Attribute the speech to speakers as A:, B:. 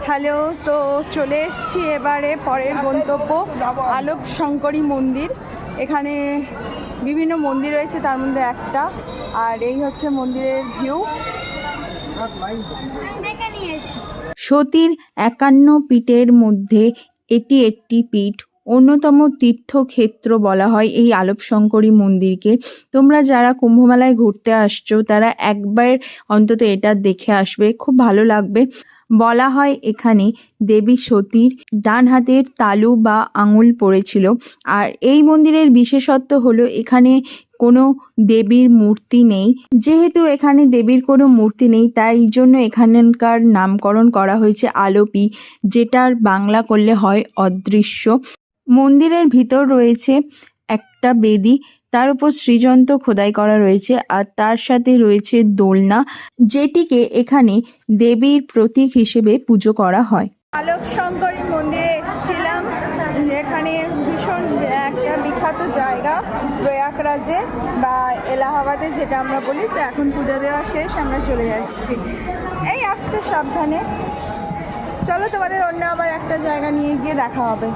A: Hello, তো চলে এসেছি এবারে পরের গন্তব্য আলোক শঙ্করী মন্দির। এখানে বিভিন্ন মন্দির রয়েছে, তার মধ্যে একটা, আর এই হচ্ছে মন্দিরের ভিউ। সতীর 51 পীঠের মধ্যে এটি একটি পীঠ। অন্যতম তীর্থক্ষেত্র বলা হয় এই আলোকশঙ্করী মন্দিরকে। তোমরা যারা কুম্ভমেলায় ঘুরতে আসছো তারা একবার অন্তত এটা দেখে আসবে, খুব ভালো লাগবে। বলা হয় এখানে দেবী সতীর ডান হাতের তালু বা আঙুল পড়েছিল। আর এই মন্দিরের বিশেষত্ব হলো এখানে কোনো দেবীর মূর্তি নেই। যেহেতু এখানে দেবীর কোনো মূর্তি নেই, তাই জন্য এখানকার নামকরণ করা হয়েছে আলোপি, যেটার বাংলা করলে হয় অদৃশ্য। মন্দিরের ভিতর রয়েছে একটা বেদি, তার উপর শ্রীযন্ত্র খোদাই করা রয়েছে, আর তার সাথে রয়েছে দোলনা, যেটিকে এখানে দেবীর প্রতীক হিসেবে পুজো করা হয়। আলোক শঙ্করী মন্দিরে এসেছিলাম, এখানে ভীষণ একটা বিখ্যাত জায়গা প্রয়াগরাজে বা এলাহাবাদে যেটা আমরা বলি। তো এখন পূজা দেওয়া শেষ, আমরা চলে যাচ্ছি। এই আসতে সাবধানে, চলো তোমাদের অন্য আবার একটা জায়গা নিয়ে গিয়ে দেখা হবে।